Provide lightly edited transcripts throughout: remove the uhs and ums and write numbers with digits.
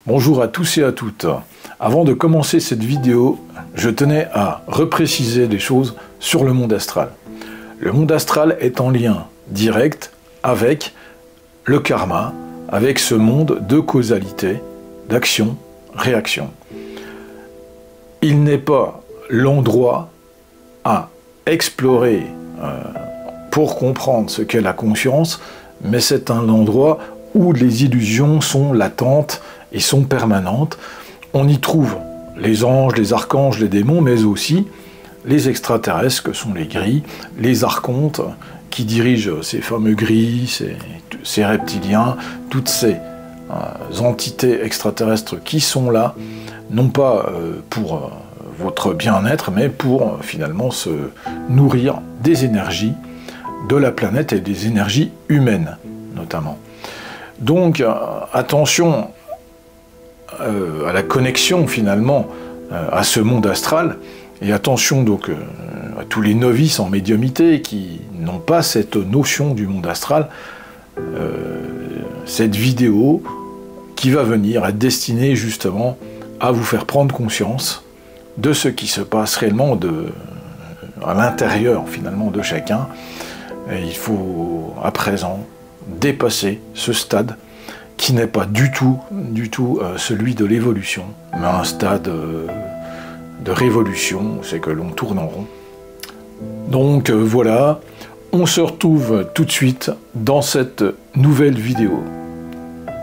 Bonjour à tous et à toutes. Avant de commencer cette vidéo, je tenais à repréciser des choses sur le monde astral. Le monde astral est en lien direct avec le karma, avec ce monde de causalité, d'action, réaction. Il n'est pas l'endroit à explorer pour comprendre ce qu'est la conscience, mais c'est un endroit où les illusions sont latentes et sont permanentes. On y trouve les anges, les archanges, les démons, mais aussi les extraterrestres que sont les gris, les archontes qui dirigent ces fameux gris, ces reptiliens, toutes ces entités extraterrestres qui sont là, non pas pour votre bien-être, mais pour finalement se nourrir des énergies de la planète et des énergies humaines, notamment. Donc, attention à la connexion, finalement, à ce monde astral, et attention donc à tous les novices en médiumnité qui n'ont pas cette notion du monde astral. Cette vidéo qui va venir est destinée justement à vous faire prendre conscience de ce qui se passe réellement à l'intérieur finalement de chacun. Et il faut à présent dépasser ce stade qui n'est pas du tout celui de l'évolution, mais un stade de révolution, c'est que l'on tourne en rond. Donc voilà, on se retrouve tout de suite dans cette nouvelle vidéo.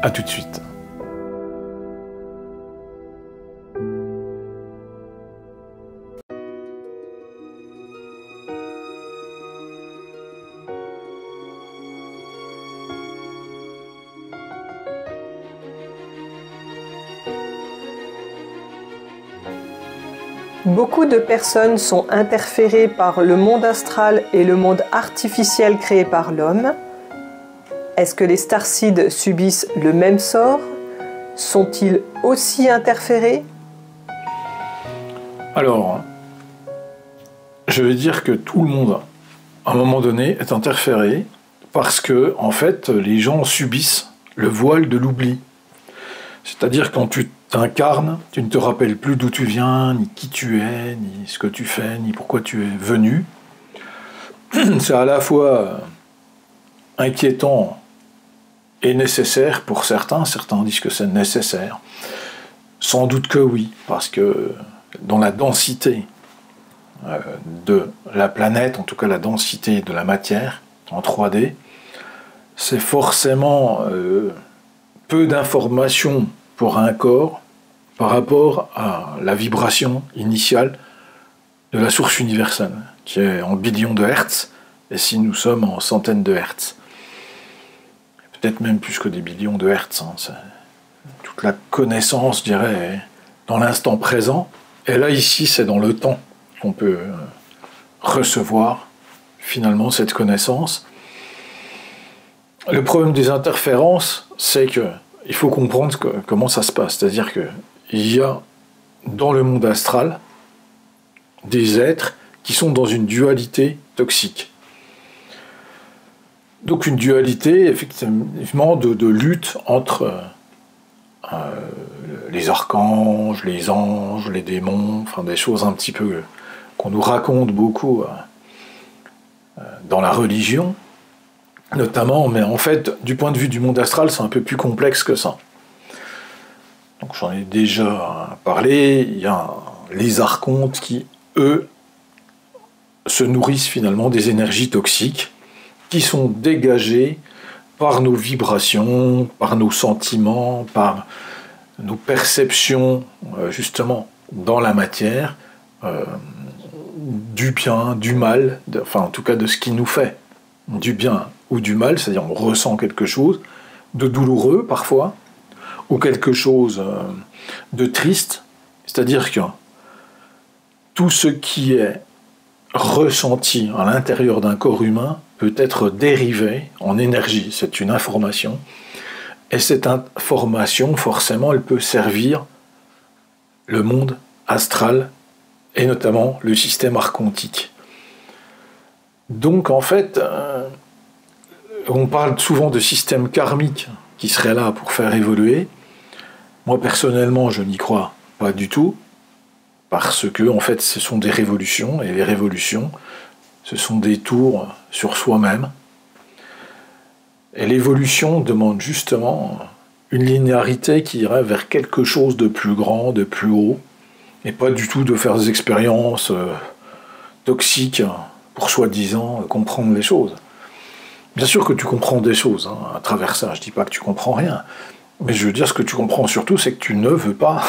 A tout de suite. Beaucoup de personnes sont interférées par le monde astral et le monde artificiel créé par l'homme. Est-ce que les starseeds subissent le même sort? Sont-ils aussi interférés? Alors, je vais dire que tout le monde, à un moment donné, est interféré parce que, en fait, les gens subissent le voile de l'oubli. C'est-à-dire quand tu t'incarnes, tu ne te rappelles plus d'où tu viens, ni qui tu es, ni ce que tu fais, ni pourquoi tu es venu. C'est à la fois inquiétant et nécessaire pour certains. Certains disent que c'est nécessaire. Sans doute que oui, parce que dans la densité de la planète, en tout cas la densité de la matière en 3D, c'est forcément peu d'informations pour un corps par rapport à la vibration initiale de la source universelle, qui est en billions de hertz, et si nous sommes en centaines de hertz. Peut-être même plus que des billions de hertz. C'est toute la connaissance, je dirais, dans l'instant présent. Et là, ici, c'est dans le temps qu'on peut recevoir, finalement, cette connaissance. Le problème des interférences, c'est que il faut comprendre comment ça se passe. C'est-à-dire qu'il y a dans le monde astral des êtres qui sont dans une dualité toxique. Donc une dualité effectivement de lutte entre les archanges, les anges, les démons, enfin des choses un petit peu qu'on nous raconte beaucoup dans la religion, notamment, mais en fait, du point de vue du monde astral, c'est un peu plus complexe que ça. Donc j'en ai déjà parlé, il y a les archontes qui, eux, se nourrissent finalement des énergies toxiques qui sont dégagées par nos vibrations, par nos sentiments, par nos perceptions, justement, dans la matière, du bien, du mal, enfin en tout cas de ce qui nous fait du bien ou du mal, c'est-à-dire on ressent quelque chose de douloureux parfois, ou quelque chose de triste, c'est-à-dire que tout ce qui est ressenti à l'intérieur d'un corps humain peut être dérivé en énergie, c'est une information, et cette information, forcément, elle peut servir le monde astral, et notamment le système archontique. Donc en fait, on parle souvent de système karmique qui serait là pour faire évoluer, Moi, personnellement, je n'y crois pas du tout, parce que, en fait, ce sont des révolutions, et les révolutions, ce sont des tours sur soi-même. Et l'évolution demande justement une linéarité qui irait vers quelque chose de plus grand, de plus haut, et pas du tout de faire des expériences toxiques pour soi-disant comprendre les choses. Bien sûr que tu comprends des choses à travers ça, je dis pas que tu comprends rien, mais je veux dire ce que tu comprends surtout, c'est que tu ne veux pas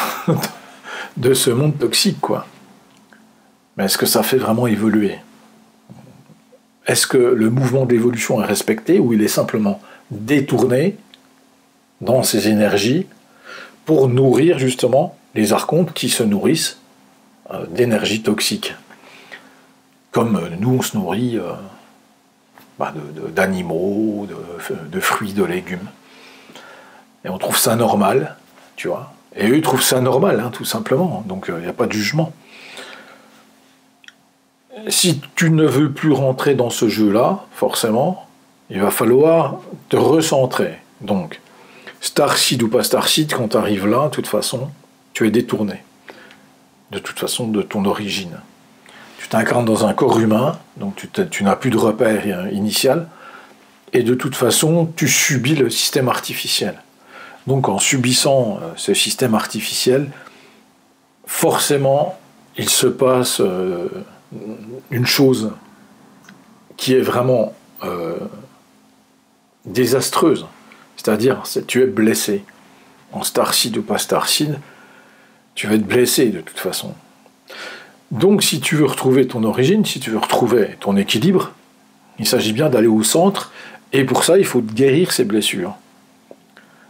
de ce monde toxique, quoi. Mais est-ce que ça fait vraiment évoluer ? Est-ce que le mouvement d'évolution est respecté ou il est simplement détourné dans ses énergies pour nourrir justement les archontes qui se nourrissent d'énergie toxique. Comme nous on se nourrit d'animaux, de fruits, de légumes. Et on trouve ça normal, tu vois. Et eux trouvent ça normal, tout simplement. Donc il n'y a pas de jugement. Si tu ne veux plus rentrer dans ce jeu-là, forcément, il va falloir te recentrer. Donc, Starseed ou pas Starseed, quand tu arrives là, de toute façon, tu es détourné. De toute façon, de ton origine. Tu t'incarnes dans un corps humain, donc tu n'as plus de repère initial, et de toute façon, tu subis le système artificiel. Donc, en subissant ce système artificiel, forcément, il se passe une chose qui est vraiment désastreuse. C'est-à-dire, tu es blessé. En Starseed ou pas Starseed, tu vas être blessé de toute façon. Donc, si tu veux retrouver ton origine, si tu veux retrouver ton équilibre, il s'agit bien d'aller au centre, et pour ça, il faut guérir ses blessures.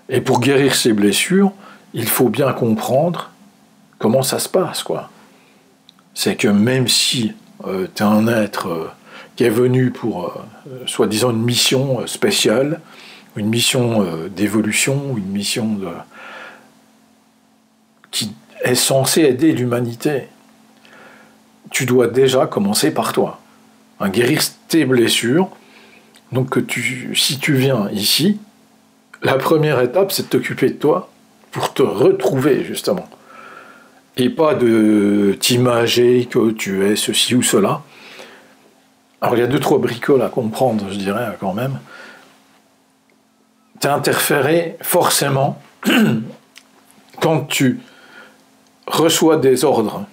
Et pour guérir ses blessures, il faut bien comprendre comment ça se passe, quoi. C'est que même si tu es un être qui est venu pour, soi-disant, une mission spéciale, une mission d'évolution, une mission qui est censée aider l'humanité, tu dois déjà commencer par toi. Guérir tes blessures. Donc si tu viens ici, la première étape, c'est de t'occuper de toi pour te retrouver, justement. Et pas de t'imager que tu es ceci ou cela. Alors, il y a 2-3 bricoles à comprendre, je dirais, quand même. Tu es interféré, forcément, quand tu reçois des ordres.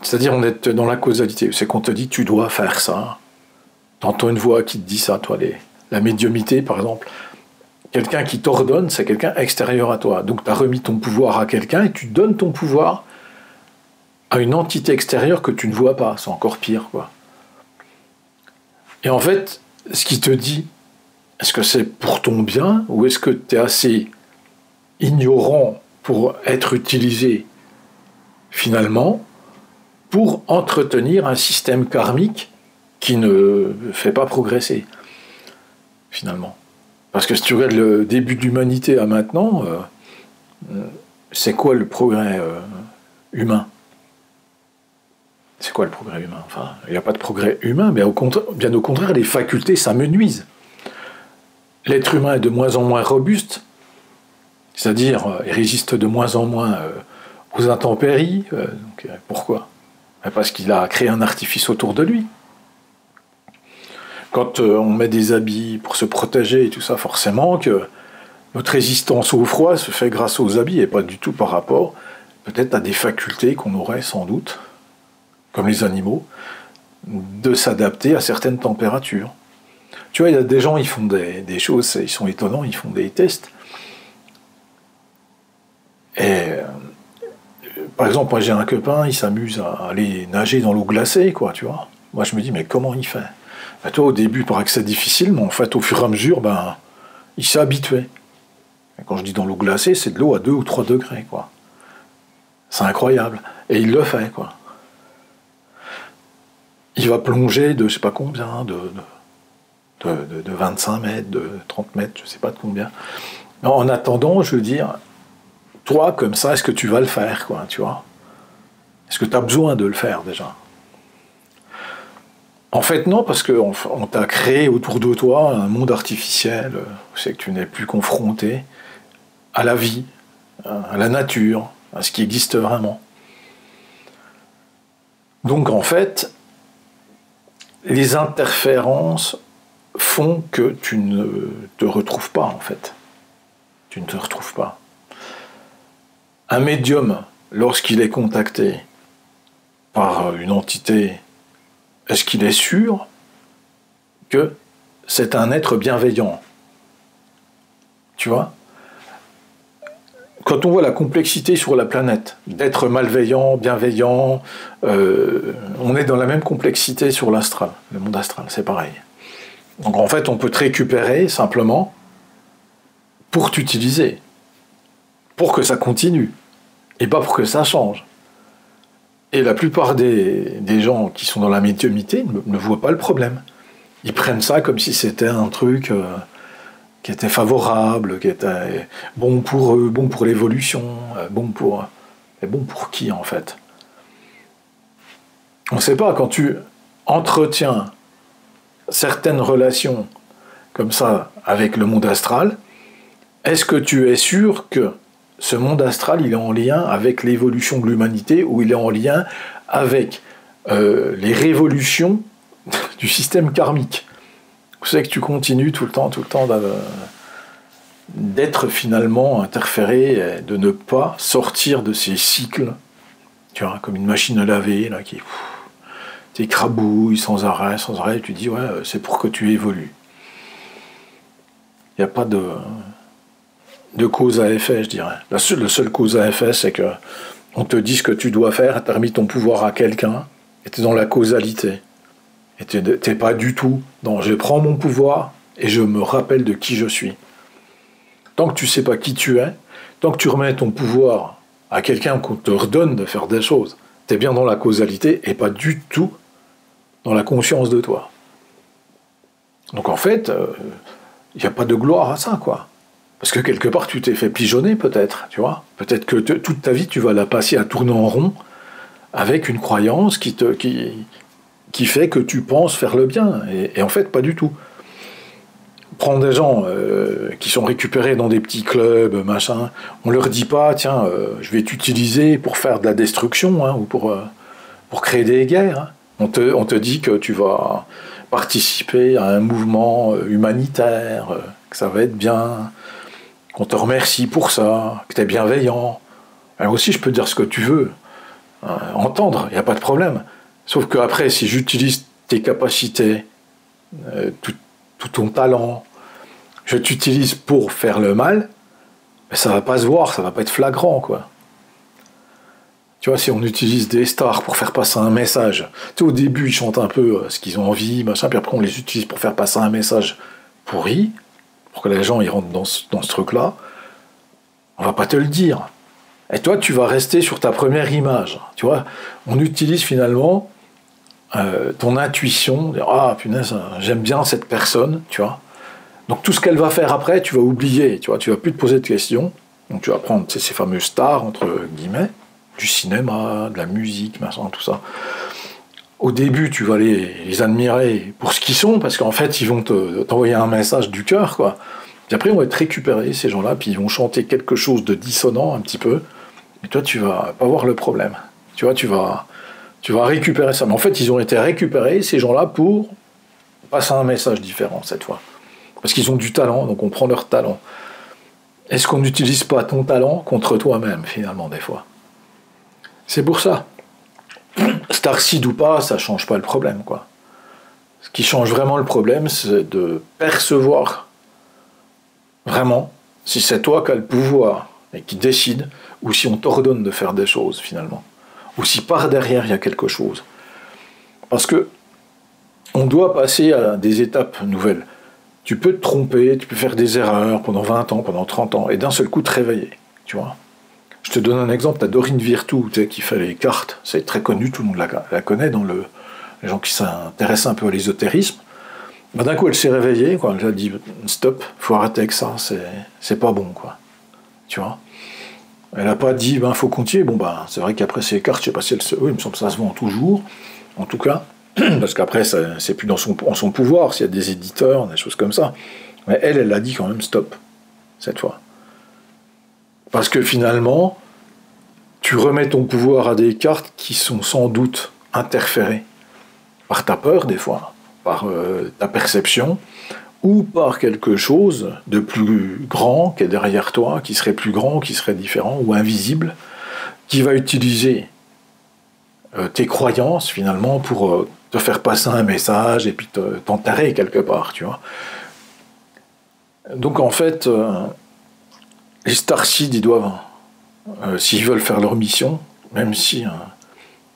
C'est-à-dire, on est dans la causalité. C'est qu'on te dit, tu dois faire ça. T'entends une voix qui te dit ça, toi, la médiumité, par exemple. Quelqu'un qui t'ordonne, c'est quelqu'un extérieur à toi. Donc, tu as remis ton pouvoir à quelqu'un et tu donnes ton pouvoir à une entité extérieure que tu ne vois pas. C'est encore pire, quoi. Et en fait, ce qui te dit, est-ce que c'est pour ton bien ou est-ce que tu es assez ignorant pour être utilisé, finalement, pour entretenir un système karmique qui ne fait pas progresser, finalement. Parce que si tu regardes le début de l'humanité à maintenant, c'est quoi le progrès humain ? C'est quoi le progrès humain ? Enfin, il n'y a pas de progrès humain, mais bien au contraire, les facultés s'amenuisent. L'être humain est de moins en moins robuste, c'est-à-dire il résiste de moins en moins aux intempéries. Pourquoi ? Parce qu'il a créé un artifice autour de lui. Quand on met des habits pour se protéger et tout ça, forcément que notre résistance au froid se fait grâce aux habits et pas du tout par rapport peut-être à des facultés qu'on aurait sans doute, comme les animaux, de s'adapter à certaines températures. Tu vois, il y a des gens, ils font des choses, ils sont étonnants, ils font des tests. Et par exemple, moi j'ai un copain, il s'amuse à aller nager dans l'eau glacée, quoi, tu vois. Moi je me dis, mais comment il fait ? Ben, toi, au début, il paraît que c'est difficile, mais en fait, au fur et à mesure, il s'est habitué. Et quand je dis dans l'eau glacée, c'est de l'eau à 2 ou 3 degrés, quoi. C'est incroyable. Et il le fait, quoi. Il va plonger de je sais pas combien, de 25 mètres, de 30 mètres, je sais pas de combien. En attendant, je veux dire, toi, comme ça, est-ce que tu vas le faire, quoi, tu vois ? Est-ce que tu as besoin de le faire, déjà ? En fait, non, parce qu'on t'a créé autour de toi un monde artificiel, c'est que tu n'es plus confronté à la vie, à la nature, à ce qui existe vraiment. Donc en fait, les interférences font que tu ne te retrouves pas en fait. Tu ne te retrouves pas. Un médium, lorsqu'il est contacté par une entité, est-ce qu'il est sûr que c'est un être bienveillant? Tu vois? Quand on voit la complexité sur la planète, d'être malveillant, bienveillant, on est dans la même complexité sur l'astral, le monde astral, c'est pareil. Donc en fait, on peut te récupérer simplement pour t'utiliser, pour que ça continue, et pas pour que ça change. Et la plupart des gens qui sont dans la médiumnité ne voient pas le problème. Ils prennent ça comme si c'était un truc qui était favorable, qui était bon pour eux, bon pour l'évolution, bon pour... Mais bon pour qui, en fait? On ne sait pas, quand tu entretiens certaines relations comme ça avec le monde astral, est-ce que tu es sûr que ce monde astral, il est en lien avec l'évolution de l'humanité ou il est en lien avec les révolutions du système karmique? Vous savez que tu continues tout le temps d'être finalement interféré, de ne pas sortir de ces cycles, tu vois, comme une machine à laver, là, qui t'écrabouille sans arrêt, et tu dis, ouais, c'est pour que tu évolues. Il n'y a pas de cause à effet, je dirais. Le seul cause à effet, c'est que on te dit ce que tu dois faire, tu as remis ton pouvoir à quelqu'un, et tu es dans la causalité. Et tu n'es pas du tout dans « je prends mon pouvoir et je me rappelle de qui je suis ». Tant que tu ne sais pas qui tu es, tant que tu remets ton pouvoir à quelqu'un qu'on te redonne de faire des choses, tu es bien dans la causalité et pas du tout dans la conscience de toi. Donc en fait, il n'y a pas de gloire à ça, quoi. Parce que quelque part, tu t'es fait pigeonner, peut-être, tu vois. Peut-être que toute ta vie, tu vas la passer à tourner en rond avec une croyance qui fait que tu penses faire le bien. Et en fait, pas du tout. Prends des gens qui sont récupérés dans des petits clubs, machin, on leur dit pas, tiens, je vais t'utiliser pour faire de la destruction, hein, ou pour créer des guerres. Hein. On te dit que tu vas participer à un mouvement humanitaire, que ça va être bien, qu'on te remercie pour ça, que tu es bienveillant. Alors aussi, je peux dire ce que tu veux, entendre, il n'y a pas de problème. Sauf qu'après, si j'utilise tes capacités, tout ton talent, je t'utilise pour faire le mal, mais ça va pas se voir, ça va pas être flagrant, quoi. Tu vois, si on utilise des stars pour faire passer un message, tu sais, au début, ils chantent un peu ce qu'ils ont envie, machin, puis après, on les utilise pour faire passer un message pourri, pour que les gens ils rentrent dans ce truc-là, on va pas te le dire. Et toi, tu vas rester sur ta première image. Tu vois, on utilise finalement ton intuition, dire, ah punaise, j'aime bien cette personne, tu vois. Donc tout ce qu'elle va faire après, tu vas oublier, tu vois, tu vas plus te poser de questions. Donc tu vas prendre ces fameuses stars, entre guillemets, du cinéma, de la musique, machin, tout ça. Au début, tu vas les admirer pour ce qu'ils sont, parce qu'en fait, ils vont t'envoyer un message du cœur, quoi. Puis après, ils vont être récupérés, ces gens-là, puis ils vont chanter quelque chose de dissonant, un petit peu. Et toi, tu vas pas voir le problème. Tu vois, tu vas récupérer ça. Mais en fait, ils ont été récupérés, ces gens-là, pour passer un message différent, cette fois. Parce qu'ils ont du talent, donc on prend leur talent. Est-ce qu'on n'utilise pas ton talent contre toi-même, finalement, des fois? C'est pour ça. Starseed ou pas, ça change pas le problème, quoi. Ce qui change vraiment le problème, c'est de percevoir vraiment si c'est toi qui as le pouvoir et qui décide, ou si on t'ordonne de faire des choses, finalement. Ou si par derrière, il y a quelque chose. Parce que on doit passer à des étapes nouvelles. Tu peux te tromper, tu peux faire des erreurs pendant 20 ans, pendant 30 ans, et d'un seul coup te réveiller, tu vois. Je te donne un exemple, tu as Dorine Virtue, tu sais, qui fait les cartes, c'est très connu, tout le monde la connaît, dans les gens qui s'intéressent un peu à l'ésotérisme. Ben, d'un coup, elle s'est réveillée, quoi. Elle a dit, stop, faut arrêter avec ça, c'est pas bon, quoi. Tu vois. Elle n'a pas dit, ben, faut continuer. Bon, ben, c'est vrai qu'après ces cartes, je sais pas si oui, il me semble que ça se vend toujours, en tout cas, parce qu'après, c'est plus en son pouvoir, s'il y a des éditeurs, des choses comme ça. Mais elle a dit quand même stop, cette fois. Parce que finalement, tu remets ton pouvoir à des cartes qui sont sans doute interférées par ta peur des fois, par ta perception, ou par quelque chose de plus grand qui est derrière toi, qui serait plus grand, qui serait différent, ou invisible, qui va utiliser tes croyances finalement pour te faire passer un message et puis t'enterrer quelque part, tu vois. Donc en fait, les Starseeds, ils doivent, s'ils veulent faire leur mission, même si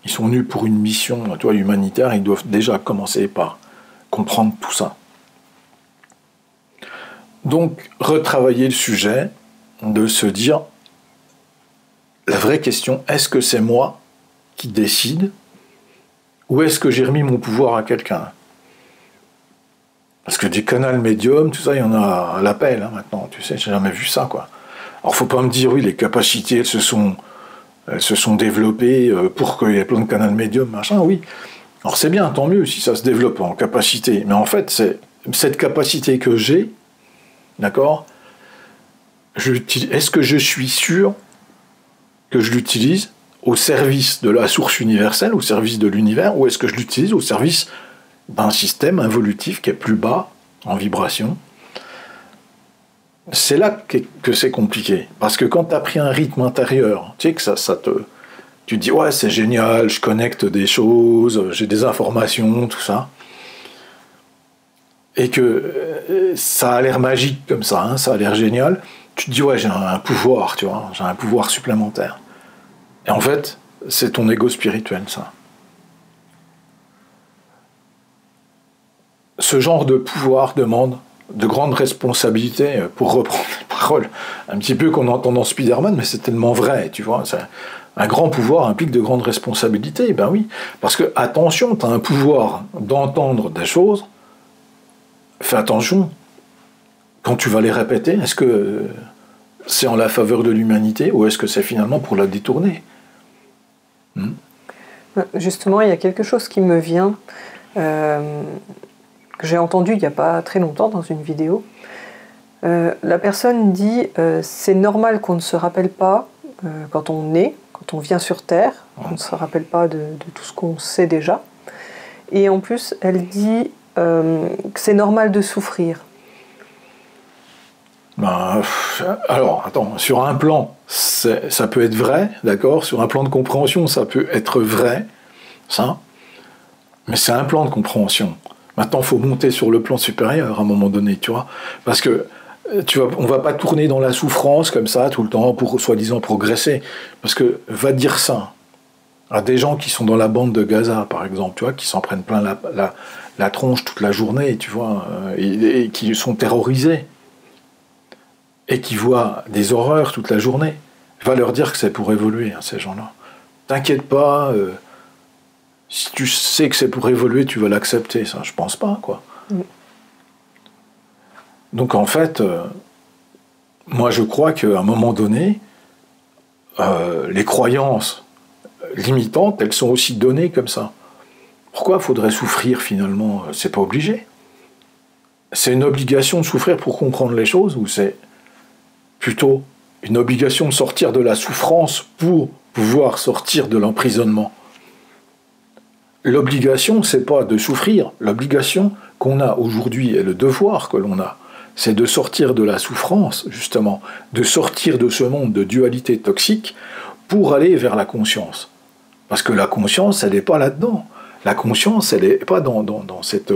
ils sont venus pour une mission, toi, humanitaire, ils doivent déjà commencer par comprendre tout ça. Donc, retravailler le sujet, de se dire, la vraie question, est-ce que c'est moi qui décide, ou est-ce que j'ai remis mon pouvoir à quelqu'un? Parce que des canaux médiums, tout ça, il y en a à l'appel maintenant, tu sais, j'ai jamais vu ça, quoi. Alors, faut pas me dire, oui, les capacités, elles se sont développées pour qu'il y ait plein de canaux médiums, machin, oui. Alors, c'est bien, tant mieux si ça se développe en capacité, mais en fait, c'est cette capacité que j'ai, d'accord? Est-ce que je suis sûr que je l'utilise au service de la source universelle, au service de l'univers, ou est-ce que je l'utilise au service d'un système involutif qui est plus bas en vibration? C'est là que c'est compliqué. Parce que quand tu as pris un rythme intérieur, tu sais que tu te dis, ouais, c'est génial, je connecte des choses, j'ai des informations, tout ça. Et que ça a l'air magique comme ça, hein, ça a l'air génial, tu te dis, ouais, j'ai un pouvoir, tu vois, j'ai un pouvoir supplémentaire. Et en fait, c'est ton ego spirituel, ça. Ce genre de pouvoir demande de grandes responsabilités, pour reprendre les paroles un petit peu qu'on entend dans Spider-Man, mais c'est tellement vrai, tu vois. Un grand pouvoir implique de grandes responsabilités, ben oui. Parce que, attention, tu as un pouvoir d'entendre des choses, fais attention, quand tu vas les répéter, est-ce que c'est en la faveur de l'humanité ou est-ce que c'est finalement pour la détourner? Justement, il y a quelque chose qui me vient, que j'ai entendu il n'y a pas très longtemps dans une vidéo. La personne dit c'est normal qu'on ne se rappelle pas quand on est, quand on vient sur Terre, on ne se rappelle pas de tout ce qu'on sait déjà. Et en plus, elle dit que c'est normal de souffrir. Ben, alors, attends, sur un plan, ça peut être vrai, d'accord? Sur un plan de compréhension, ça peut être vrai, ça. Mais c'est un plan de compréhension. Maintenant, il faut monter sur le plan supérieur à un moment donné, tu vois. Parce que on ne va pas tourner dans la souffrance comme ça tout le temps pour soi-disant progresser. Parce que va dire ça à des gens qui sont dans la bande de Gaza, par exemple, tu vois, qui s'en prennent plein la tronche toute la journée, tu vois, et qui sont terrorisés. Et qui voient des horreurs toute la journée. Va leur dire que c'est pour évoluer, hein, ces gens-là. T'inquiète pas, si tu sais que c'est pour évoluer, tu vas l'accepter, ça, je pense pas, quoi. Donc en fait, moi je crois qu'à un moment donné, les croyances limitantes, elles sont aussi données comme ça. Pourquoi faudrait souffrir finalement? C'est pas obligé. C'est une obligation de souffrir pour comprendre les choses, ou c'est plutôt une obligation de sortir de la souffrance pour pouvoir sortir de l'emprisonnement? L'obligation, c'est pas de souffrir. L'obligation qu'on a aujourd'hui et le devoir que l'on a, c'est de sortir de la souffrance, justement, de sortir de ce monde de dualité toxique pour aller vers la conscience. Parce que la conscience, elle n'est pas là-dedans. La conscience, elle n'est pas dans cette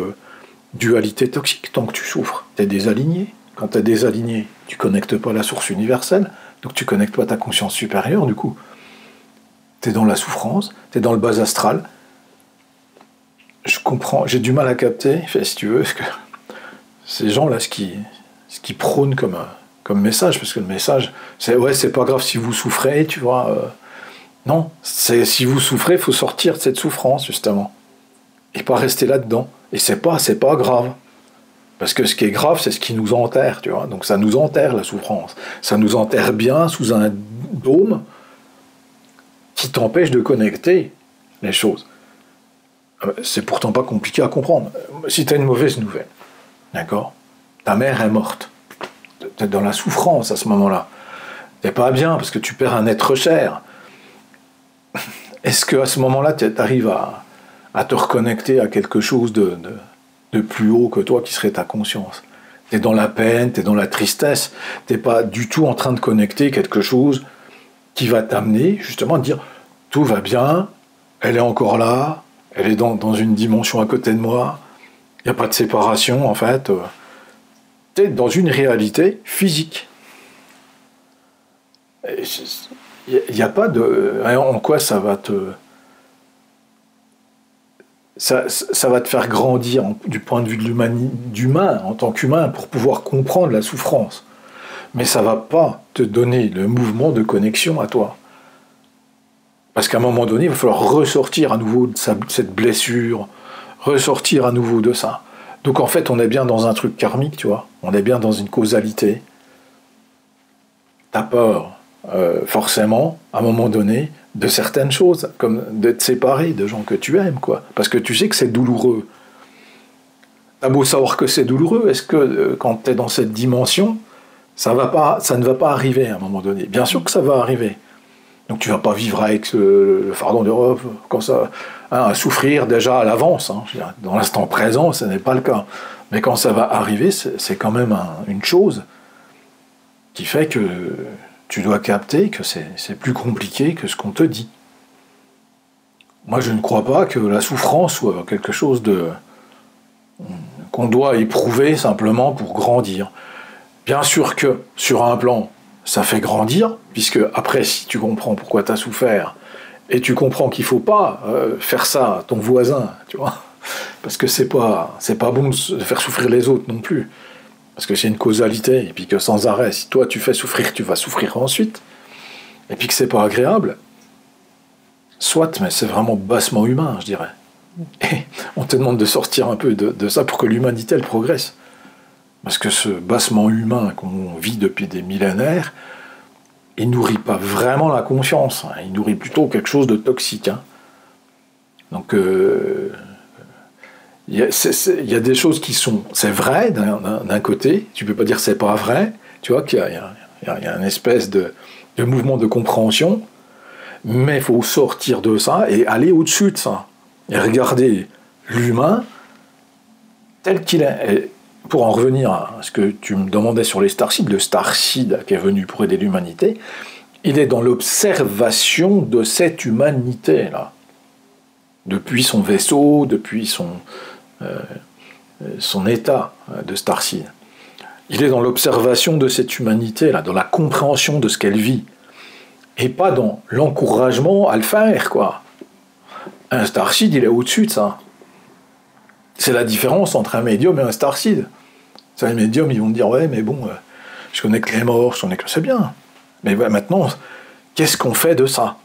dualité toxique tant que tu souffres. Tu es désaligné. Quand tu es désaligné, tu ne connectes pas à la source universelle, donc tu ne connectes pas à ta conscience supérieure, du coup. Tu es dans la souffrance, tu es dans le bas astral. Je comprends, j'ai du mal à capter, si tu veux, que ces gens-là, ce qui prônent comme message, parce que le message, c'est ouais, c'est pas grave si vous souffrez, tu vois. Non, c'est si vous souffrez, il faut sortir de cette souffrance, justement. Et pas rester là-dedans. Et c'est pas grave. Parce que ce qui est grave, c'est ce qui nous enterre, tu vois. Donc ça nous enterre, la souffrance. Ça nous enterre bien sous un dôme qui t'empêche de connecter les choses. C'est pourtant pas compliqué à comprendre. Si tu as une mauvaise nouvelle, d'accord? Ta mère est morte. Tu es dans la souffrance à ce moment-là. t'es pas bien parce que tu perds un être cher. Est-ce qu'à ce moment-là, tu arrives à te reconnecter à quelque chose de plus haut que toi qui serait ta conscience? T'es dans la peine, t'es dans la tristesse, t'es pas du tout en train de connecter quelque chose qui va t'amener justement à dire tout va bien, elle est encore là, elle est dans une dimension à côté de moi, il n'y a pas de séparation en fait. T'es dans une réalité physique. Il n'y a pas de... En quoi ça va te... Ça va te faire grandir du point de vue d'humain, en tant qu'humain, pour pouvoir comprendre la souffrance. Mais ça ne va pas te donner le mouvement de connexion à toi. Parce qu'à un moment donné, il va falloir ressortir à nouveau de cette blessure, ressortir à nouveau de ça. Donc en fait, on est bien dans un truc karmique, tu vois. On est bien dans une causalité. T'as peur, forcément, à un moment donné, de certaines choses, comme d'être séparé de gens que tu aimes, quoi. Parce que tu sais que c'est douloureux. T'as beau savoir que c'est douloureux, est-ce que quand t'es dans cette dimension, ça ne va pas arriver à un moment donné? Bien sûr que ça va arriver. Donc tu vas pas vivre avec le fardeau d'Europe, comme ça, hein, à souffrir déjà à l'avance. Hein. Dans l'instant présent, ce n'est pas le cas. Mais quand ça va arriver, c'est quand même une chose qui fait que tu dois capter que c'est plus compliqué que ce qu'on te dit. Moi, je ne crois pas que la souffrance soit quelque chose qu'on doit éprouver simplement pour grandir. Bien sûr que, sur un plan, ça fait grandir, puisque après, si tu comprends pourquoi tu as souffert, et tu comprends qu'il ne faut pas faire ça à ton voisin, tu vois, parce que c'est pas bon de faire souffrir les autres non plus. Parce que c'est une causalité, et puis que sans arrêt, si toi tu fais souffrir, tu vas souffrir ensuite, et puis que c'est pas agréable, soit, mais c'est vraiment bassement humain, je dirais. Et on te demande de sortir un peu de ça pour que l'humanité, elle progresse. Parce que ce bassement humain qu'on vit depuis des millénaires, il nourrit pas vraiment la conscience, hein, il nourrit plutôt quelque chose de toxique. Hein. Donc, il y a des choses qui sont... C'est vrai d'un côté, tu peux pas dire c'est pas vrai, tu vois qu'il y a une espèce de mouvement de compréhension, mais il faut sortir de ça et aller au-dessus de ça. Et regarder l'humain tel qu'il est. Et pour en revenir à ce que tu me demandais sur les starseeds, le starseed qui est venu pour aider l'humanité, il est dans l'observation de cette humanité-là. Depuis son vaisseau, depuis son état de starseed. Il est dans l'observation de cette humanité-là, dans la compréhension de ce qu'elle vit. Et pas dans l'encouragement à le faire, quoi. Un starseed, il est au-dessus de ça. C'est la différence entre un médium et un starseed. C'est un médium, ils vont dire, ouais, mais bon, je connais que les morts, je connais que... C'est bien. Mais ouais, maintenant, qu'est-ce qu'on fait de ça?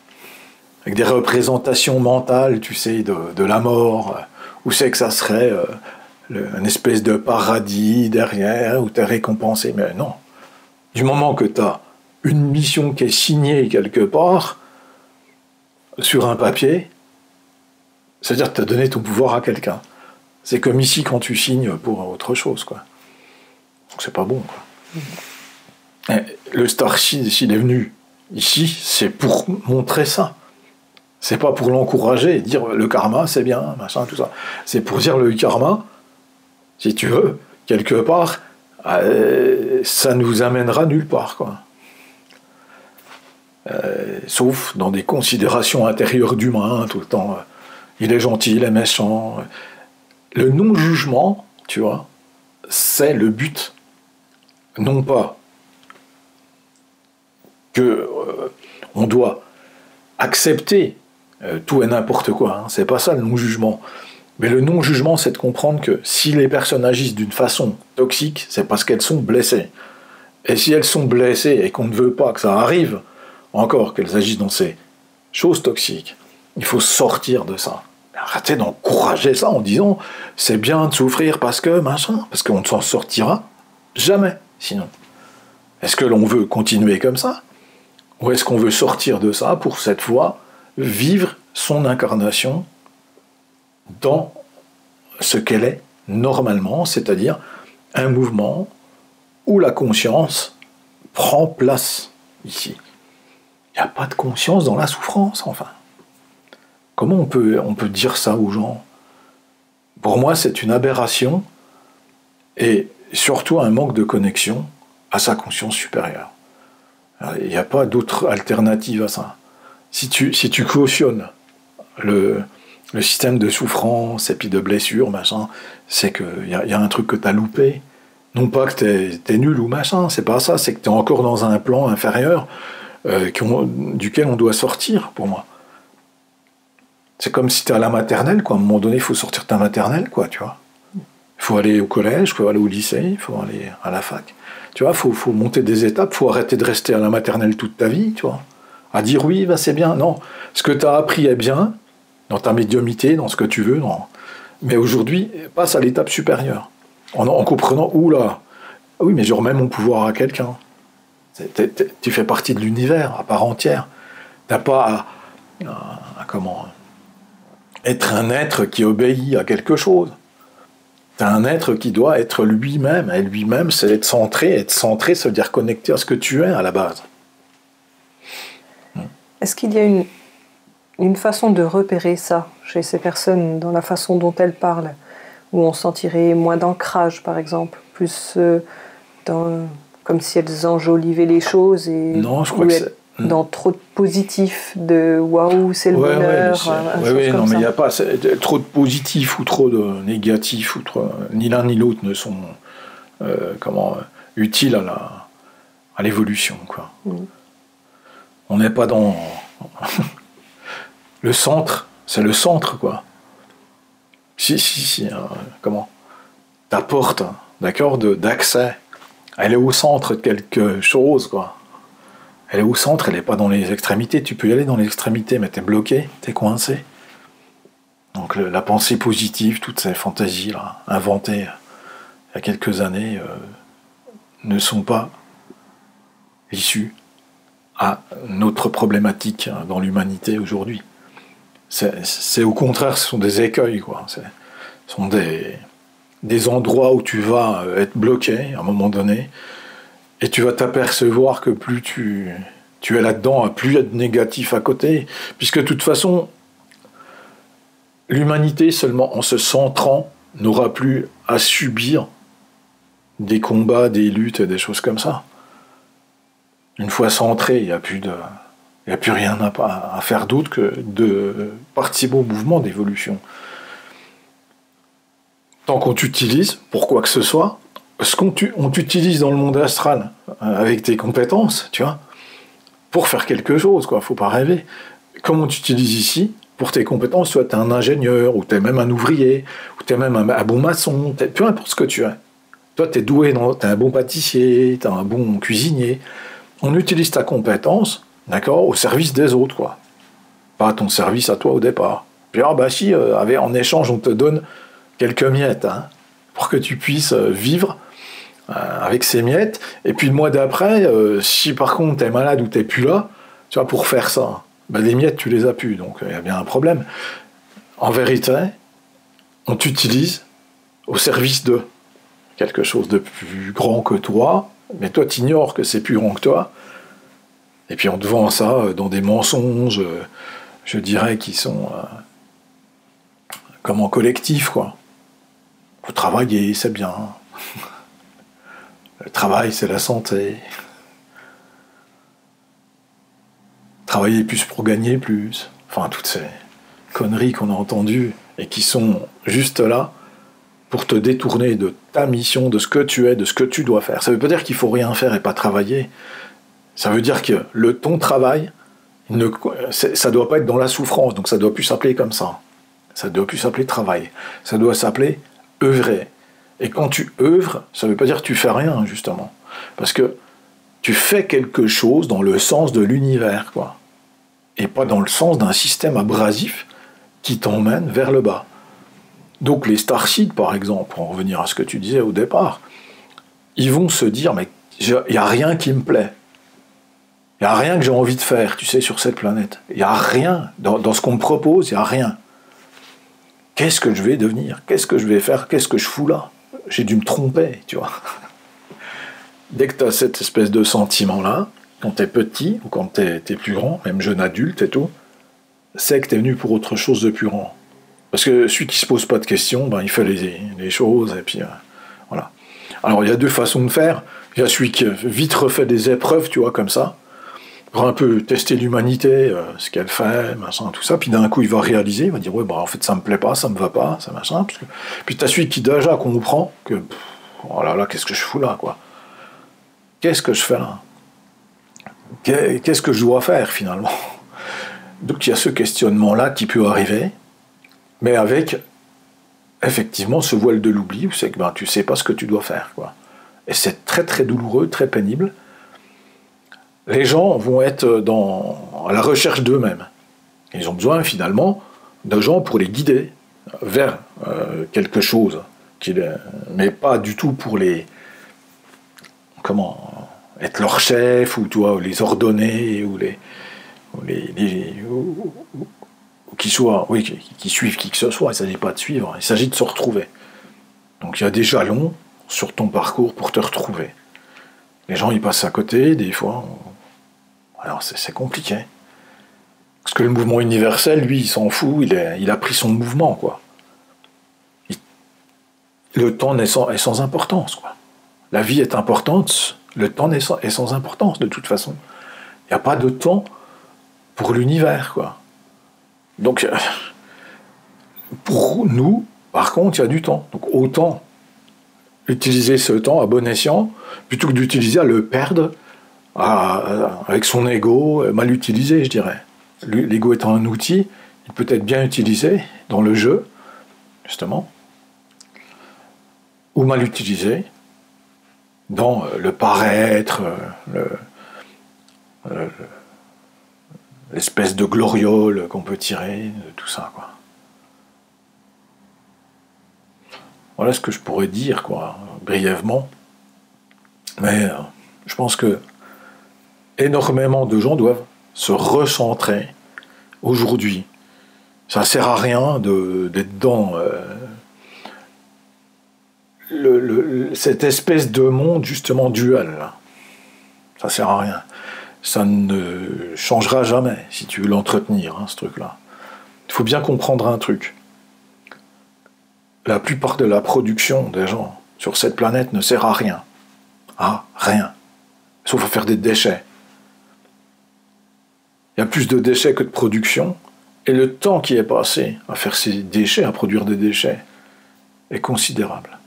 Avec des représentations mentales, tu sais, de la mort, où c'est que ça serait une espèce de paradis derrière, où tu es récompensé. Mais non. Du moment que tu as une mission qui est signée quelque part, sur un papier, c'est-à-dire que tu as donné ton pouvoir à quelqu'un. C'est comme ici quand tu signes pour autre chose, quoi. Donc c'est pas bon, quoi. Et le starseed, s'il est venu ici, c'est pour montrer ça. C'est pas pour l'encourager et dire le karma c'est bien, machin, tout ça. C'est pour dire le karma, si tu veux, quelque part, ça nous amènera nulle part, quoi. Sauf dans des considérations intérieures d'humain, tout le temps. Il est gentil, il est méchant. Le non-jugement, tu vois, c'est le but. Non pas que on doit accepter tout et n'importe quoi, hein, c'est pas ça le non-jugement. Mais le non-jugement, c'est de comprendre que si les personnes agissent d'une façon toxique, c'est parce qu'elles sont blessées. Et si elles sont blessées et qu'on ne veut pas que ça arrive, encore qu'elles agissent dans ces choses toxiques, il faut sortir de ça. Arrêtez d'encourager ça en disant c'est bien de souffrir parce que machin, parce qu'on ne s'en sortira jamais sinon. Est-ce que l'on veut continuer comme ça? Ou est-ce qu'on veut sortir de ça pour cette fois vivre son incarnation dans ce qu'elle est normalement, c'est-à-dire un mouvement où la conscience prend place ici. Il n'y a pas de conscience dans la souffrance, enfin. Comment on peut dire ça aux gens? Pour moi, c'est une aberration et surtout un manque de connexion à sa conscience supérieure. Il n'y a pas d'autre alternative à ça. Si tu cautionnes le système de souffrance et puis de blessure, machin, c'est qu'il y a un truc que tu as loupé. Non pas que t'es nul ou machin, c'est pas ça, c'est que t'es encore dans un plan inférieur duquel on doit sortir, pour moi. C'est comme si t'es à la maternelle, quoi. À un moment donné, il faut sortir de ta maternelle, quoi, tu vois. Il faut aller au collège, il faut aller au lycée, il faut aller à la fac. Tu vois, il faut monter des étapes, il faut arrêter de rester à la maternelle toute ta vie, tu vois. À dire oui, bah, c'est bien. Non, ce que t'as appris est bien, dans ta médiumnité, dans ce que tu veux, non. Mais aujourd'hui, passe à l'étape supérieure. En comprenant, oula, oui, mais je remets mon pouvoir à quelqu'un. Tu fais partie de l'univers à part entière. T'as pas à être un être qui obéit à quelque chose. T'as un être qui doit être lui-même. Et lui-même, c'est être centré. Être centré, ça veut dire connecté à ce que tu es à la base. Est-ce qu'il y a une façon de repérer ça chez ces personnes dans la façon dont elles parlent, où on sentirait moins d'ancrage, par exemple, plus comme si elles enjolivaient les choses et non, je crois que c'est dans trop de positif, de waouh, c'est le bonheur. Non, mais il n'y a pas trop de positif ou trop de négatif, ni l'un ni l'autre ne sont utiles à l'évolution, quoi. On n'est pas dans le centre, c'est le centre, quoi. Ta porte, d'accord, d'accès, elle est au centre de quelque chose, quoi. Elle est au centre, elle n'est pas dans les extrémités. Tu peux y aller dans les extrémités, mais t'es bloqué, t'es coincé. Donc la pensée positive, toutes ces fantaisies-là, inventées il y a quelques années, ne sont pas issues à notre problématique dans l'humanité aujourd'hui. C'est au contraire, ce sont des écueils, quoi. Ce sont des endroits où tu vas être bloqué à un moment donné, et tu vas t'apercevoir que plus tu es là-dedans, plus il y a de négatif à côté, puisque de toute façon, l'humanité, seulement en se centrant, n'aura plus à subir des combats, des luttes et des choses comme ça. Une fois centré, il n'y a plus rien à faire d'autre que de participer au mouvement d'évolution. Tant qu'on t'utilise, pour quoi que ce soit, on t'utilise dans le monde astral, avec tes compétences, tu vois, pour faire quelque chose, quoi, faut pas rêver. Comme on t'utilise ici, pour tes compétences, soit tu es un ingénieur, ou tu es même un ouvrier, ou tu es même un bon maçon, peu importe ce que tu es. Toi, tu es doué, tu es un bon pâtissier, tu es un bon cuisinier. On utilise ta compétence, d'accord, au service des autres, quoi. Pas à ton service à toi au départ. Puis en échange, on te donne quelques miettes, hein, pour que tu puisses vivre avec ces miettes. Et puis le mois d'après, si par contre t'es malade ou t'es plus là, tu vois, pour faire ça, les miettes tu les as plus, donc il y a bien un problème. En vérité, on t'utilise au service de quelque chose de plus grand que toi, mais toi t'ignores que c'est plus grand que toi, et puis on te vend ça dans des mensonges, je dirais, qui sont collectifs, quoi. Faut travailler, c'est bien. Le travail, c'est la santé. Travailler plus pour gagner plus. Enfin, toutes ces conneries qu'on a entendues et qui sont juste là pour te détourner de ta mission, de ce que tu es, de ce que tu dois faire. Ça ne veut pas dire qu'il faut rien faire et pas travailler. Ça veut dire que ton travail, ça ne doit pas être dans la souffrance, donc ça ne doit plus s'appeler comme ça. Ça ne doit plus s'appeler travail. Ça doit s'appeler œuvrer. Et quand tu œuvres, ça ne veut pas dire que tu fais rien, justement. Parce que tu fais quelque chose dans le sens de l'univers, quoi. Et pas dans le sens d'un système abrasif qui t'emmène vers le bas. Donc les starseeds, par exemple, pour en revenir à ce que tu disais au départ, ils vont se dire, mais il n'y a rien qui me plaît. Il n'y a rien que j'ai envie de faire, tu sais, sur cette planète. Il n'y a rien, dans ce qu'on me propose, il n'y a rien. Qu'est-ce que je vais devenir? Qu'est-ce que je vais faire? Qu'est-ce que je fous là? J'ai dû me tromper, tu vois. Dès que tu as cette espèce de sentiment-là, quand t'es petit, ou quand t'es plus grand, même jeune adulte et tout, c'est que t'es venu pour autre chose de plus grand. Parce que celui qui se pose pas de questions, ben, il fait les choses, et puis voilà. Alors il y a deux façons de faire. Il y a celui qui vite refait des épreuves, tu vois, comme ça, pour un peu tester l'humanité, ce qu'elle fait, machin, tout ça, puis d'un coup il va réaliser, il va dire, ouais, bah en fait ça me plaît pas, ça me va pas, ça machin, parce que... Puis t'as celui qui déjà comprend que, oh là là, qu'est-ce que je fous là, quoi. Qu'est-ce que je fais là? Qu'est-ce que je dois faire, finalement? Donc il y a ce questionnement-là qui peut arriver, mais avec, effectivement, ce voile de l'oubli, où c'est que ben, tu sais pas ce que tu dois faire, quoi. Et c'est très très douloureux, très pénible. Les gens vont être à la recherche d'eux-mêmes. Ils ont besoin, finalement, de gens pour les guider vers quelque chose, mais pas du tout pour être leur chef, ou toi, les ordonner, ou qui suivent qui que ce soit. Il ne s'agit pas de suivre, il s'agit de se retrouver. Donc il y a des jalons sur ton parcours pour te retrouver. Les gens y passent à côté, des fois. Alors c'est compliqué. Parce que le mouvement universel, lui, il s'en fout, il a pris son mouvement, quoi. Le temps est sans importance, quoi. La vie est importante, le temps est sans importance, de toute façon. Il n'y a pas de temps pour l'univers, quoi. Donc, pour nous, par contre, il y a du temps. Donc, autant utiliser ce temps à bon escient, plutôt que d'utiliser à le perdre avec son ego, mal utilisé, je dirais. L'ego étant un outil, il peut être bien utilisé dans le jeu, justement, ou mal utilisé dans le paraître, l'espèce de gloriole qu'on peut tirer de tout ça, quoi. Voilà ce que je pourrais dire, quoi, brièvement. Mais je pense que énormément de gens doivent se recentrer aujourd'hui. Ça ne sert à rien d'être dans cette espèce de monde justement dual, là. Ça ne sert à rien. Ça ne changera jamais si tu veux l'entretenir, hein, ce truc-là. Il faut bien comprendre un truc. La plupart de la production des gens sur cette planète ne sert à rien. À rien. Sauf à faire des déchets. Il y a plus de déchets que de production, et le temps qui est passé à faire ces déchets, à produire des déchets, est considérable.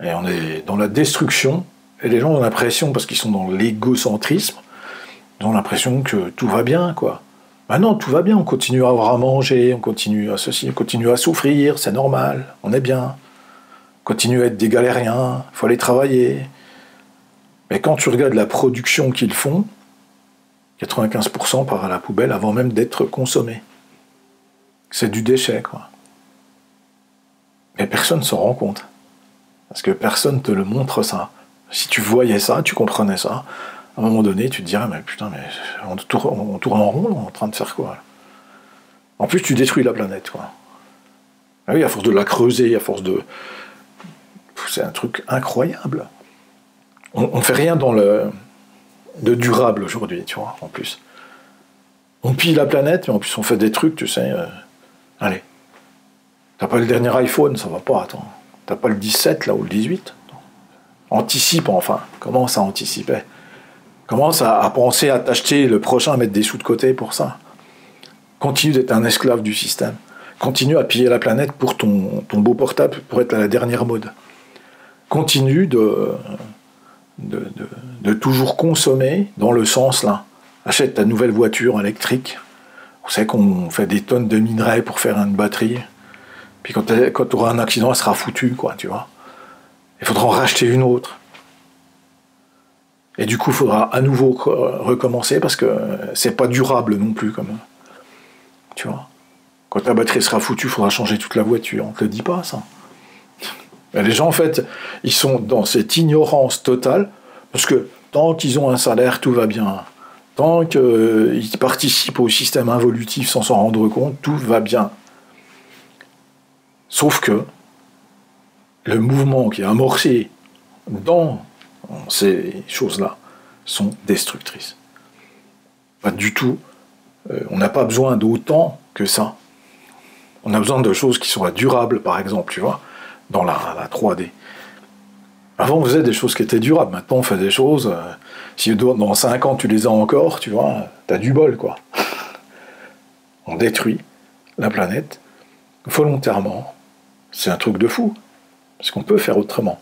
Et on est dans la destruction, et les gens ont l'impression, parce qu'ils sont dans l'égocentrisme, ils ont l'impression que tout va bien, quoi. Ben non, tout va bien, on continue à avoir à manger, on continue à ceci, on continue à souffrir, c'est normal, on est bien. On continue à être des galériens, il faut aller travailler. Mais quand tu regardes la production qu'ils font, 95% part à la poubelle avant même d'être consommé. C'est du déchet, quoi. Mais personne ne s'en rend compte. Parce que personne ne te le montre, ça. Si tu voyais ça, tu comprenais ça, à un moment donné, tu te dirais, mais putain, mais on tourne en rond, là, on est en train de faire quoi, là. En plus, tu détruis la planète, quoi. Ah oui, à force de la creuser, à force de... C'est un truc incroyable. On fait rien de durable aujourd'hui, tu vois, en plus. On pille la planète, mais en plus on fait des trucs, tu sais... Allez. T'as pas le dernier iPhone, ça va pas, attends. T'as pas le 17, là, ou le 18. Anticipe, enfin. Commence à anticiper. Commence à penser à t'acheter le prochain, à mettre des sous de côté pour ça. Continue d'être un esclave du système. Continue à piller la planète pour ton beau portable, pour être à la dernière mode. Continue de toujours consommer dans le sens, là. Achète ta nouvelle voiture électrique. Vous savez qu'on fait des tonnes de minerais pour faire une batterie. Puis quand tu auras un accident, elle sera foutue, quoi, tu vois. Il faudra en racheter une autre. Et du coup, il faudra à nouveau recommencer parce que c'est pas durable non plus, comme tu vois. Quand ta batterie sera foutue, il faudra changer toute la voiture. On te le dit pas, ça. Et les gens, en fait, ils sont dans cette ignorance totale parce que tant qu'ils ont un salaire, tout va bien. Tant qu'ils participent au système involutif sans s'en rendre compte, tout va bien. Sauf que le mouvement qui est amorcé dans ces choses-là, sont destructrices. Pas du tout. On n'a pas besoin d'autant que ça. On a besoin de choses qui soient durables, par exemple, tu vois, dans la 3D. Avant, on faisait des choses qui étaient durables. Maintenant, on fait des choses... si dans 5 ans, tu les as encore, tu vois, t'as du bol, quoi. On détruit la planète volontairement. C'est un truc de fou. Parce qu'on peut faire autrement.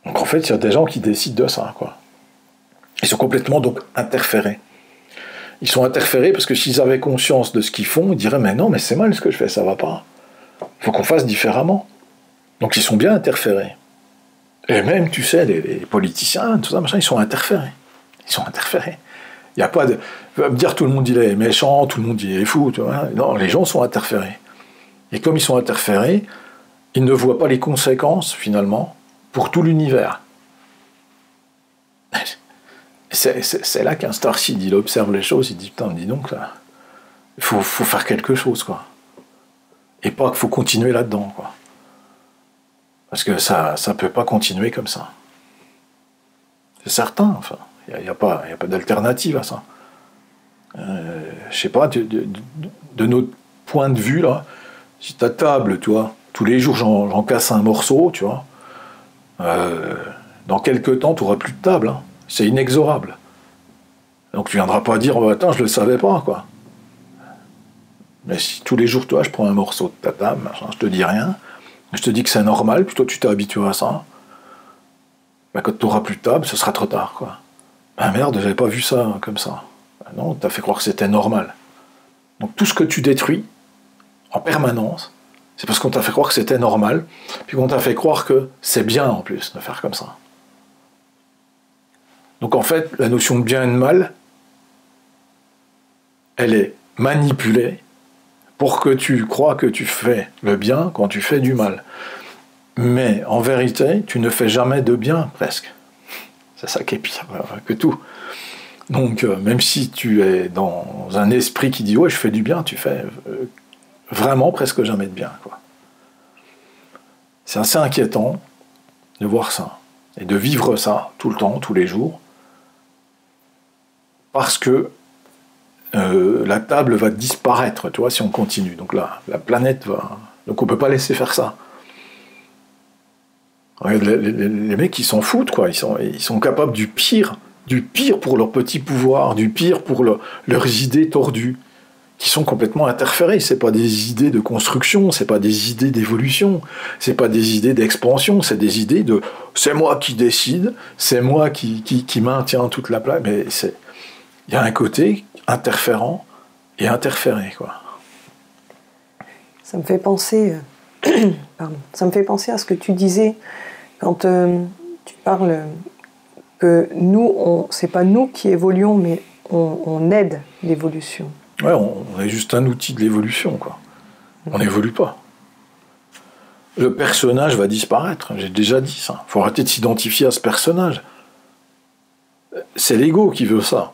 Donc, en fait, il y a des gens qui décident de ça, quoi. Ils sont complètement, donc, interférés. Ils sont interférés parce que s'ils avaient conscience de ce qu'ils font, ils diraient « Mais non, mais c'est mal ce que je fais, ça va pas. Il faut qu'on fasse différemment. » Donc, ils sont bien interférés. Et même, tu sais, les politiciens, tout ça, machin, ils sont interférés. Ils sont interférés. Il n'y a pas de... me dire tout le monde il est méchant, tout le monde il est fou, tu vois. Non, les gens sont interférés. Et comme ils sont interférés, ils ne voient pas les conséquences, finalement, pour tout l'univers. C'est là qu'un Starseed, il observe les choses, il dit, putain, dis donc, il faut faire quelque chose, quoi. Et pas qu'il faut continuer là-dedans, quoi. Parce que ça peut pas continuer comme ça. C'est certain, enfin. Il n'y a pas d'alternative à ça. Je sais pas, de notre point de vue, là, si ta table, tu vois, tous les jours j'en casse un morceau, tu vois, dans quelques temps, tu n'auras plus de table. Hein. C'est inexorable. Donc tu viendras pas dire, oh, attends, je le savais pas, quoi. Mais si tous les jours, toi, je prends un morceau de ta table, machin, je te dis rien, je te dis que c'est normal, puis toi tu t'es habitué à ça, ben, quand tu n'auras plus de table, ce sera trop tard, quoi. Ben merde, j'avais pas vu ça comme ça. Ben non, t'as fait croire que c'était normal. Donc tout ce que tu détruis, en permanence, c'est parce qu'on t'a fait croire que c'était normal, puis qu'on t'a fait croire que c'est bien en plus de faire comme ça. Donc en fait, la notion de bien et de mal, elle est manipulée pour que tu crois que tu fais le bien quand tu fais du mal. Mais en vérité, tu ne fais jamais de bien, presque. C'est ça qui est pire que tout. Donc même si tu es dans un esprit qui dit « ouais, je fais du bien », tu fais vraiment presque jamais de bien, quoi. C'est assez inquiétant de voir ça, et de vivre ça tout le temps, tous les jours, parce que la table va disparaître, tu vois, si on continue. Donc là, la planète va... Donc on ne peut pas laisser faire ça. Les mecs, ils s'en foutent, quoi. Ils sont capables du pire pour leur petit pouvoir, du pire pour leurs idées tordues, qui sont complètement interférées. C'est pas des idées de construction, c'est pas des idées d'évolution, c'est pas des idées d'expansion, c'est des idées de c'est moi qui décide, c'est moi qui maintiens toute la place. Mais il y a un côté interférent et interféré, quoi. Ça me fait penser, ça me fait penser à ce que tu disais quand tu parles que nous, c'est pas nous qui évoluons, mais on aide l'évolution. Ouais, on est juste un outil de l'évolution, quoi. On n'évolue pas. Le personnage va disparaître, j'ai déjà dit ça. Il faut arrêter de s'identifier à ce personnage. C'est l'ego qui veut ça.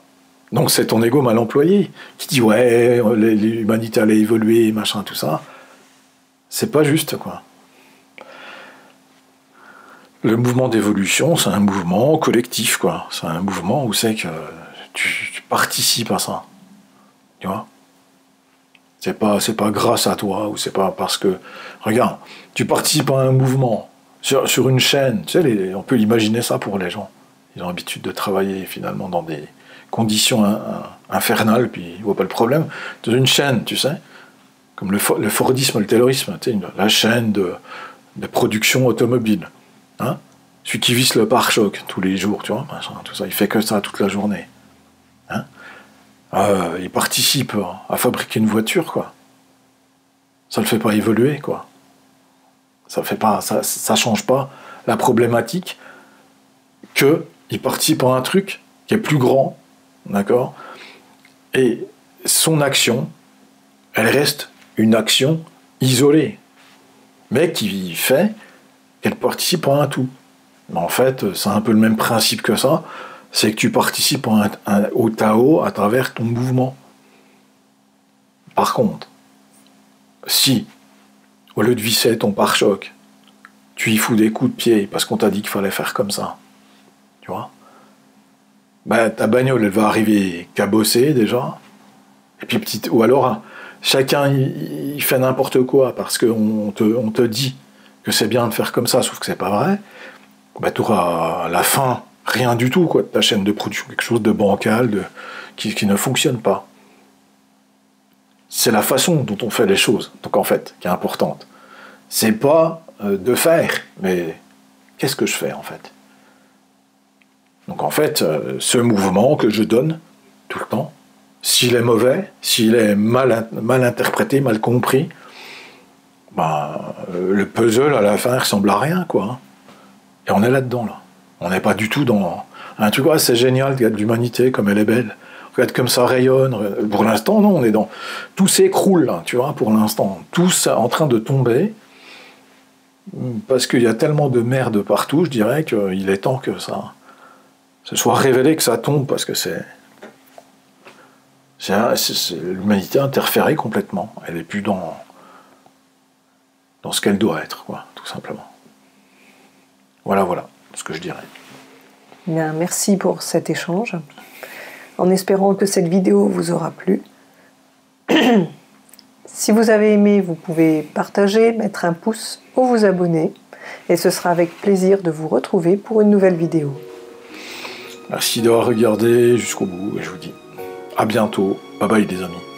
Donc c'est ton ego mal employé, qui dit ouais, l'humanité allait évoluer, machin, tout ça. C'est pas juste, quoi. Le mouvement d'évolution, c'est un mouvement collectif, quoi. C'est un mouvement où c'est que tu participes à ça. Tu vois ? C'est pas grâce à toi, ou c'est pas parce que... Regarde, tu participes à un mouvement sur une chaîne, tu sais, on peut imaginer ça pour les gens. Ils ont l'habitude de travailler, finalement, dans des conditions infernales, puis ils voient pas le problème. Dans une chaîne, tu sais, comme le Fordisme, le Taylorisme, tu sais, la chaîne de production automobile. Hein, celui qui visse le pare-choc tous les jours, tu vois, tout ça, il fait que ça toute la journée. Hein, il participe à fabriquer une voiture, quoi. Ça le fait pas évoluer, quoi. Ça change pas la problématique qu'il participe à un truc qui est plus grand, d'accord ? Et son action, elle reste une action isolée, mais qui fait qu'elle participe à un tout. Mais en fait, c'est un peu le même principe que ça, c'est que tu participes au Tao à travers ton mouvement. Par contre, si, au lieu de visser ton pare-choc, tu y fous des coups de pied parce qu'on t'a dit qu'il fallait faire comme ça, tu vois, bah, ta bagnole, elle va arriver cabossée déjà. Et puis ou alors, chacun, il fait n'importe quoi parce qu'on te dit que c'est bien de faire comme ça, sauf que c'est pas vrai. Bah, tu auras à la fin rien du tout, quoi, de ta chaîne de production, quelque chose de bancal, qui ne fonctionne pas. C'est la façon dont on fait les choses, donc en fait, qui est importante. C'est pas de faire, mais qu'est-ce que je fais en fait? Donc en fait, ce mouvement que je donne tout le temps, s'il est mauvais, s'il est mal interprété, mal compris, ben, le puzzle à la fin il ressemble à rien, quoi. Et on est là-dedans, là. On n'est pas du tout dans un truc, ah, c'est génial, regarde l'humanité comme elle est belle. Regarde comme ça rayonne. Pour l'instant, non, on est dans... Tout s'écroule, là, tu vois, pour l'instant. Tout est en train de tomber. Parce qu'il y a tellement de merde partout, je dirais qu'il est temps que ça se soit révélé, que ça tombe, parce que c'est l'humanité interférée complètement. Elle n'est plus dans ce qu'elle doit être, quoi, tout simplement. Voilà ce que je dirais. Bien, merci pour cet échange. En espérant que cette vidéo vous aura plu. Si vous avez aimé, vous pouvez partager, mettre un pouce ou vous abonner. Et ce sera avec plaisir de vous retrouver pour une nouvelle vidéo. Merci d'avoir regardé jusqu'au bout et je vous dis à bientôt. Bye bye les amis.